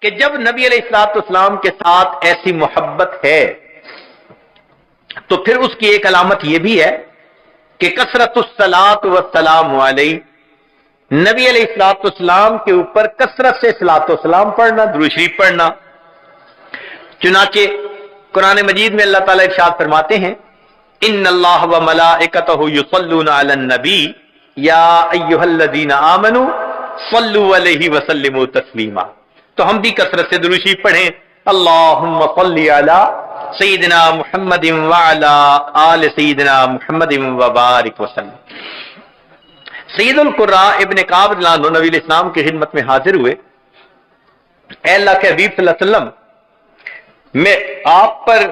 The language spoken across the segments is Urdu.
کہ جب نبی علیہ الصلوۃ والسلام کے ساتھ ایسی محبت ہے تو پھر اس کی ایک علامت یہ بھی ہے کہ کثرت الصلاۃ والسلام علیہ، نبی علیہ الصلوۃ والسلام کے اوپر کثرت سے صلاۃ و سلام پڑھنا، درود شریف پڑھنا۔ چنانچہ قرآن مجید میں اللہ تعالیٰ ارشاد فرماتے ہیں ان اللہ و ملائکتہ یصلون علی النبی یا ایھا الذین آمنوا صلوا علیہ وسلموا تسلیما۔ تو ہم بھی کثرت سے درود شریف پڑھیں، اللہم صل علی سیدنا محمد وعلی آل سیدنا محمد وبارک وسلم۔ سید القراء ابن کعب رضی اللہ عنہ نبی علیہ السلام کی خدمت میں حاضر ہوئے، اے اللہ کے حبیب صلی اللہ علیہ وسلم، میں آپ پر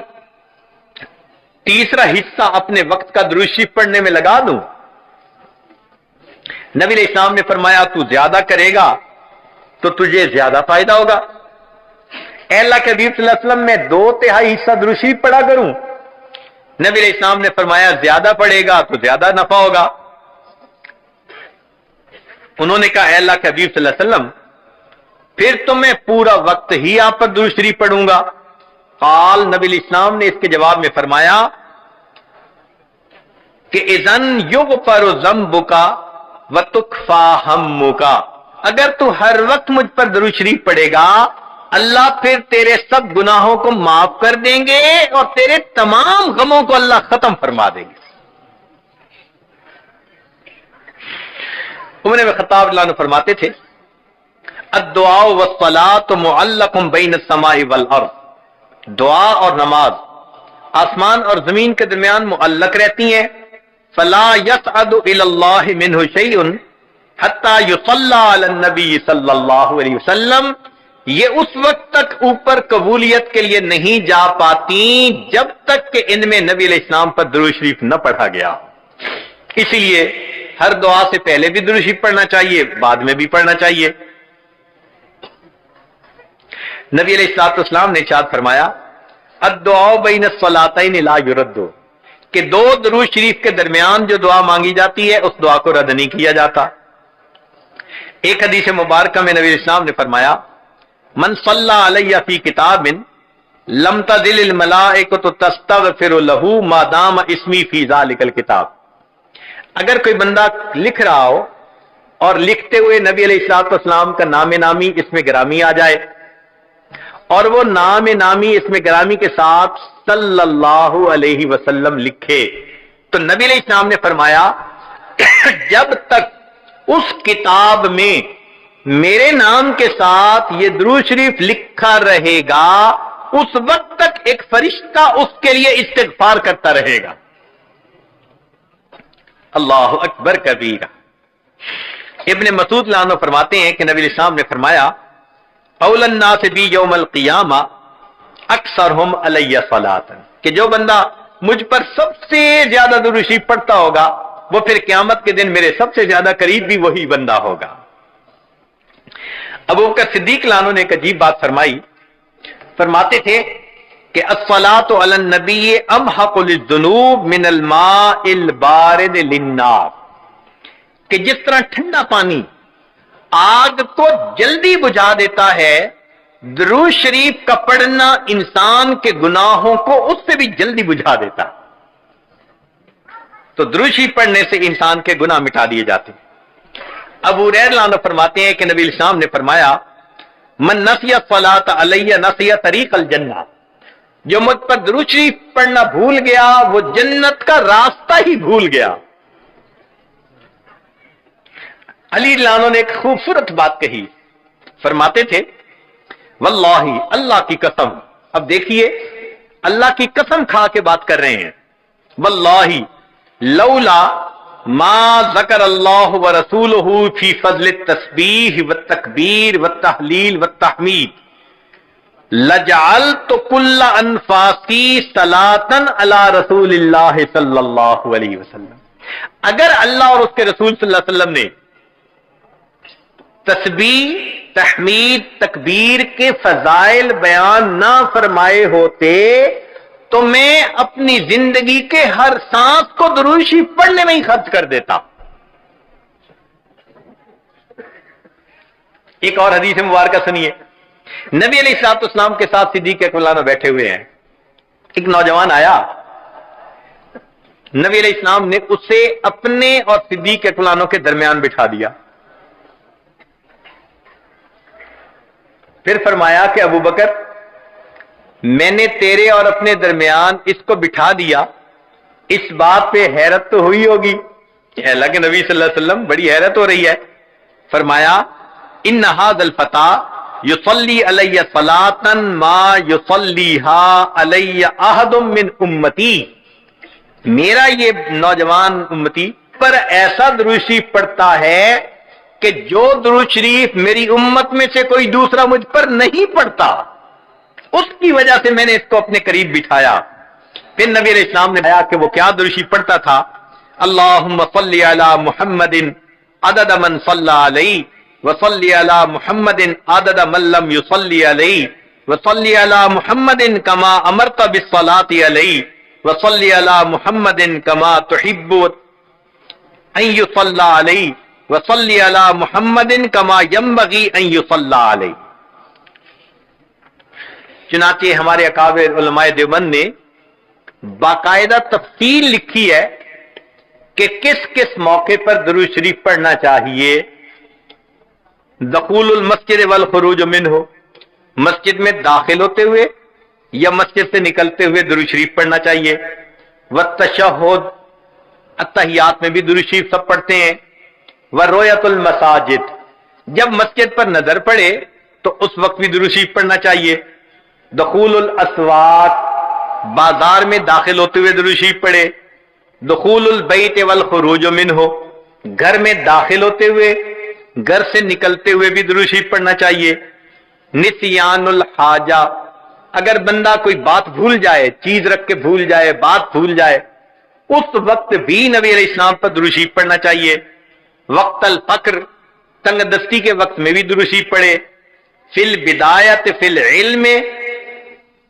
تیسرا حصہ اپنے وقت کا درود شریف پڑھنے میں لگا دوں؟ نبی علیہ السلام نے فرمایا تو زیادہ کرے گا تو تجھے زیادہ فائدہ ہوگا۔ اے اللہ کے حبیب صلی اللہ علیہ وسلم، میں 2/3 حصہ درود شریف پڑھا کروں؟ نبی علیہ السلام نے فرمایا زیادہ پڑھے گا تو زیادہ نفع ہوگا۔ انہوں نے کہا اے اللہ کے حبیب صلی اللہ علیہ وسلم، پھر تو میں پورا وقت ہی آپ پر درود شریف پڑھوں گا۔ قال، نبی علیہ السلام نے اس کے جواب میں فرمایا کہ اذن یغفر ذنبک وتکفی ہمک، اگر تو ہر وقت مجھ پر درود شریف پڑھے گا اللہ پھر تیرے سب گناہوں کو معاف کر دیں گے اور تیرے تمام غموں کو اللہ ختم فرما دیں گے۔ عمر بن خطاب رضی اللہ عنہ فرماتے تھے الدعاء والصلاۃ معلق بین السماء والارض، دعا اور نماز آسمان اور زمین کے درمیان معلق رہتی ہیں، فلا يصعد الى اللہ منہ شیء حتی یصلی علی النبی صلی اللہ علیہ وسلم، یہ اس وقت تک اوپر قبولیت کے لیے نہیں جا پاتی جب تک کہ ان میں نبی علیہ السلام پر درود شریف نہ پڑھا گیا۔ اسی لیے ہر دعا سے پہلے بھی درود شریف پڑھنا چاہیے، بعد میں بھی پڑھنا چاہیے۔ نبی علیہ الصلوۃ والسلام نے ارشاد فرمایا الدعاء بین الصلاتین لا یرد، کہ 2 درود شریف کے درمیان جو دعا مانگی جاتی ہے اس دعا کو رد نہیں کیا جاتا۔ ایک حدیث مبارکہ میں نبی علیہ السلام نے فرمایا من صلی علی فی کتاب لم تزل الملائکۃ تستغفر له ما دام اسمی فی ذلک الکتاب، اگر کوئی بندہ لکھ رہا ہو اور لکھتے ہوئے نبی علیہ الصلوۃ والسلام کا نام نامی اس میں گرامی آ جائے اور وہ نام نامی اس میں گرامی کے ساتھ صلی اللہ علیہ وسلم لکھے، تو نبی علیہ السلام نے فرمایا جب تک اس کتاب میں میرے نام کے ساتھ یہ درود شریف لکھا رہے گا اس وقت تک ایک فرشتہ اس کے لیے استغفار کرتا رہے گا۔ اللہ اکبر کبیرہ۔ ابن مسعود رضی اللہ عنہ فرماتے ہیں کہ نبی علیہ السلام نے فرمایا اول الناس بی یوم القیامہ اکثرہم علی صلاۃ، کہ جو بندہ مجھ پر سب سے زیادہ درود شریف پڑھتا ہوگا وہ پھر قیامت کے دن میرے سب سے زیادہ قریب بھی وہی بندہ ہوگا۔ ابو بکر صدیق رضی اللہ عنہ نے ایک عجیب بات فرمائی، فرماتے تھے کہ الصلاۃ علی النبی امحق للذنوب من الماء البارد للنار، کہ جس طرح ٹھنڈا پانی آگ کو جلدی بجھا دیتا ہے، درود شریف کا پڑھنا انسان کے گناہوں کو اس سے بھی جلدی بجھا دیتا۔ تو درود شریف پڑھنے سے انسان کے گناہ مٹا دیے جاتے ہیں۔ ابو ہریرہ رضی اللہ عنہ فرماتے ہیں کہ نبی علیہ السلام نے فرمایا من نسی الصلاۃ علی نسی طریق الجنہ، جو مجھ پر درود شریف پڑھنا بھول گیا وہ جنت کا راستہ ہی بھول گیا۔ علی رضی اللہ عنہ نے ایک خوبصورت بات کہی، فرماتے تھے واللہ، اللہ کی قسم، اب دیکھیے اللہ کی قسم کھا کے بات کر رہے ہیں، واللہ لولا ما ذکر اللہ ورسولہ فی فضل التسبیح والتکبیر والتحلیل والتحمید لجعلت کل انفاسی صلاۃ علی رسول اللہ صلی اللہ علیہ وسلم، اگر اللہ اور اس کے رسول صلی اللہ علیہ وسلم نے تسبیح، تحمید، تکبیر کے فضائل بیان نہ فرمائے ہوتے تو میں اپنی زندگی کے ہر سانس کو درود شریف پڑھنے میں ہی خرچ کر دیتا۔ ایک اور حدیث مبارکہ سنیے، نبی علیہ الصلوۃ والسلام کے ساتھ صدیق اکبر بیٹھے ہوئے ہیں. ایک نوجوان آیا, نبی علیہ السلام نے اسے اپنے اور صدیق اکبر کے درمیان بٹھا دیا. پھر فرمایا کہ ابو بکر, میں نے تیرے اور اپنے درمیان اس کو بٹھا دیا, اس بات پہ حیرت تو ہوئی ہوگی. اللہ کے نبی صلی اللہ علیہ وسلم بڑی حیرت ہو رہی ہے. فرمایا ان ھذا الفتى یصلی علی صلاۃ ما یصلیھا علی احد من امتی, میرا یہ نوجوان امتی پر ایسا درود شریف پڑھتا ہے کہ جو درود شریف میری امت میں سے کوئی دوسرا مجھ پر نہیں پڑھتا, اس کی وجہ سے میں نے اس کو اپنے قریب بٹھایا. پھر نبی علیہ السلام نے کہا کہ وہ کیا درود شریف پڑھتا تھا, اللہم صلی علی محمد عدد من صلی علیہ وصلی علی محمد عدد من لم یصلی علیہ وصلی علی محمد کما امرت بالصلاۃ علیہ وصلی علی محمد کما تحب ان یصلی علیہ وصلی علی محمد کما ینبغی ان یصلی علیہ. چنانچہ ہمارے اکابر علماء دیوبند نے باقاعدہ تفصیل لکھی ہے کہ کس کس موقع پر درود شریف پڑھنا چاہیے. دخول المسجد والخروج منہ, مسجد میں داخل ہوتے ہوئے یا مسجد سے نکلتے ہوئے درود شریف پڑھنا چاہیے. والتشہد, التحیات میں بھی درود شریف سب پڑھتے ہیں. ورؤیت المساجد, جب مسجد پر نظر پڑے تو اس وقت بھی درود شریف پڑھنا چاہیے. دخول الاسواق, بازار میں داخل ہوتے ہوئے درود شریف پڑھے. دخول البیت والخروج منہ, گھر میں داخل ہوتے ہوئے گھر سے نکلتے ہوئے بھی درود شریف پڑھنا چاہیے. نسیان الحاجہ, اگر بندہ کوئی بات بھول جائے, چیز رکھ کے بھول جائے, بات بھول جائے, اس وقت بھی نبی علیہ السلام پر درود شریف پڑھنا چاہیے. وقت الفقر, تنگ دستی کے وقت میں بھی درود شریف پڑھے. فی البدایت فی العلم,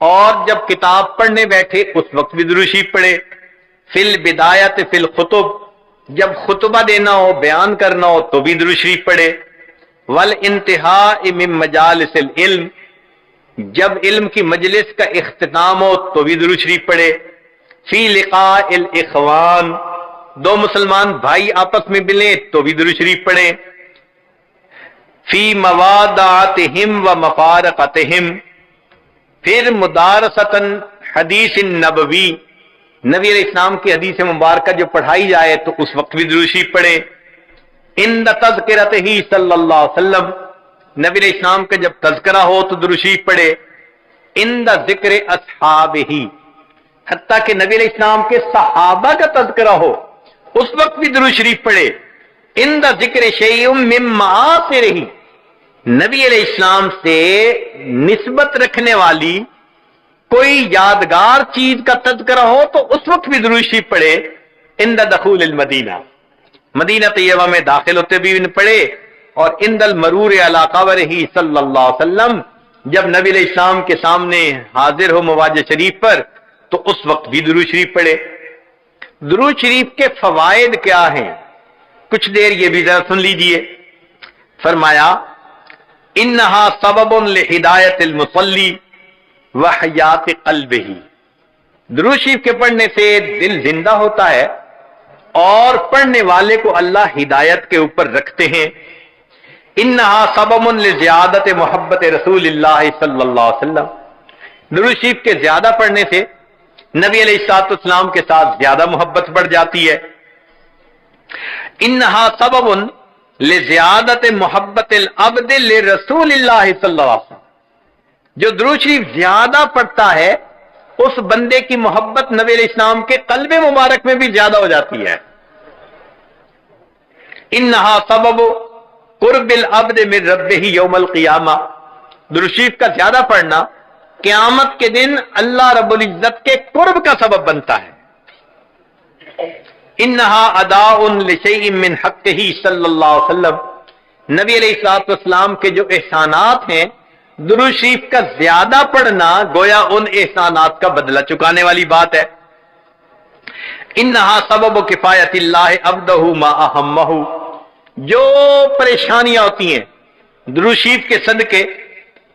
اور جب کتاب پڑھنے بیٹھے اس وقت بھی درود شریف پڑھے. فی البدایت فی الخطب, جب خطبہ دینا ہو, بیان کرنا ہو تو بھی درود شریف پڑھے. والانتہاء من مجالس العلم, جب علم کی مجلس کا اختتام ہو تو بھی درود شریف پڑھے. فی لقاء الاخوان, دو مسلمان بھائی آپس میں ملیں تو بھی درود شریف پڑھیں. فی موادعتہم و مفارقتہم, پھر مدارستاً حدیث نبوی, نبی علیہ السلام کی حدیث مبارکہ جو پڑھائی جائے تو اس وقت بھی درود شریف پڑھیں. عند تذکرتہ صلی اللہ علیہ وسلم, نبی علیہ السلام کا جب تذکرہ ہو تو درود شریف پڑھے. عند ذکر اصحابہ, حتیٰ کہ نبی علیہ السلام کے صحابہ کا تذکرہ ہو اس وقت بھی درود شریف پڑھے. عند ذکر شیء من معاصرہ, نبی علیہ السلام سے نسبت رکھنے والی کوئی یادگار چیز کا تذکرہ ہو تو اس وقت بھی درود شریف پڑھے. عند دخول المدینہ, مدینہ طیبہ میں داخل ہوتے بھی پڑھے. اور عند المرور علی قبرہ صلی اللہ علیہ وسلم, جب نبی علیہ السلام کے سامنے حاضر ہو مواجہ شریف پر تو اس وقت بھی درود شریف پڑھے. درود شریف کے فوائد کیا ہیں, کچھ دیر یہ بھی ذرا سن لیجئے. فرمایا انہا سبب لہدایت المصلی وحیات قلبہ, درود شریف کے پڑھنے سے دل زندہ ہوتا ہے اور پڑھنے والے کو اللہ ہدایت کے اوپر رکھتے ہیں. انہا سبب لزیادت محبت رسول اللہ صلی اللہ علیہ وسلم, درود شریف کے زیادہ پڑھنے سے نبی علیہ الصلوۃ والسلام کے ساتھ زیادہ محبت بڑھ جاتی ہے. انہا سبب لزیادت محبت العبد لرسول اللہ صلی اللہ علیہ وسلم, جو درود شریف زیادہ پڑھتا ہے اس بندے کی محبت نبی علیہ السلام کے قلب مبارک میں بھی زیادہ ہو جاتی ہے. انہا سبب قرب العبد من ربہ یوم القیامہ, درود شریف کا زیادہ پڑھنا قیامت کے دن اللہ رب العزت کے قرب کا سبب بنتا ہے. انہا اداء لشیء من حقہ صلی اللہ علیہ وسلم, نبی علیہ الصلوۃ والسلام کے جو احسانات ہیں درود شریف کا زیادہ پڑھنا گویا ان احسانات کا بدلہ چکانے والی بات ہے. انہا سبب کفایت اللہ عبدہ ما اہمہ, جو پریشانیاں ہوتی ہیں درود شریف کے صدقے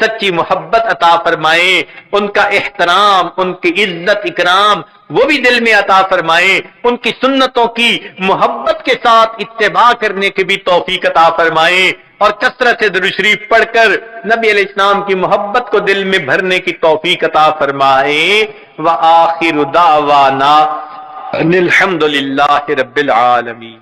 سچی محبت عطا فرمائے، ان کا احترام، ان کی عزت اکرام وہ بھی دل میں عطا فرمائے، ان کی سنتوں کی محبت کے ساتھ اتباع کرنے کی بھی توفیق عطا فرمائے، اور کثرت سے درود شریف پڑھ کر نبی علیہ السلام کی محبت کو دل میں بھرنے کی توفیق عطا فرمائے۔ وآخر دعوانا ان الحمد للہ رب العالمین۔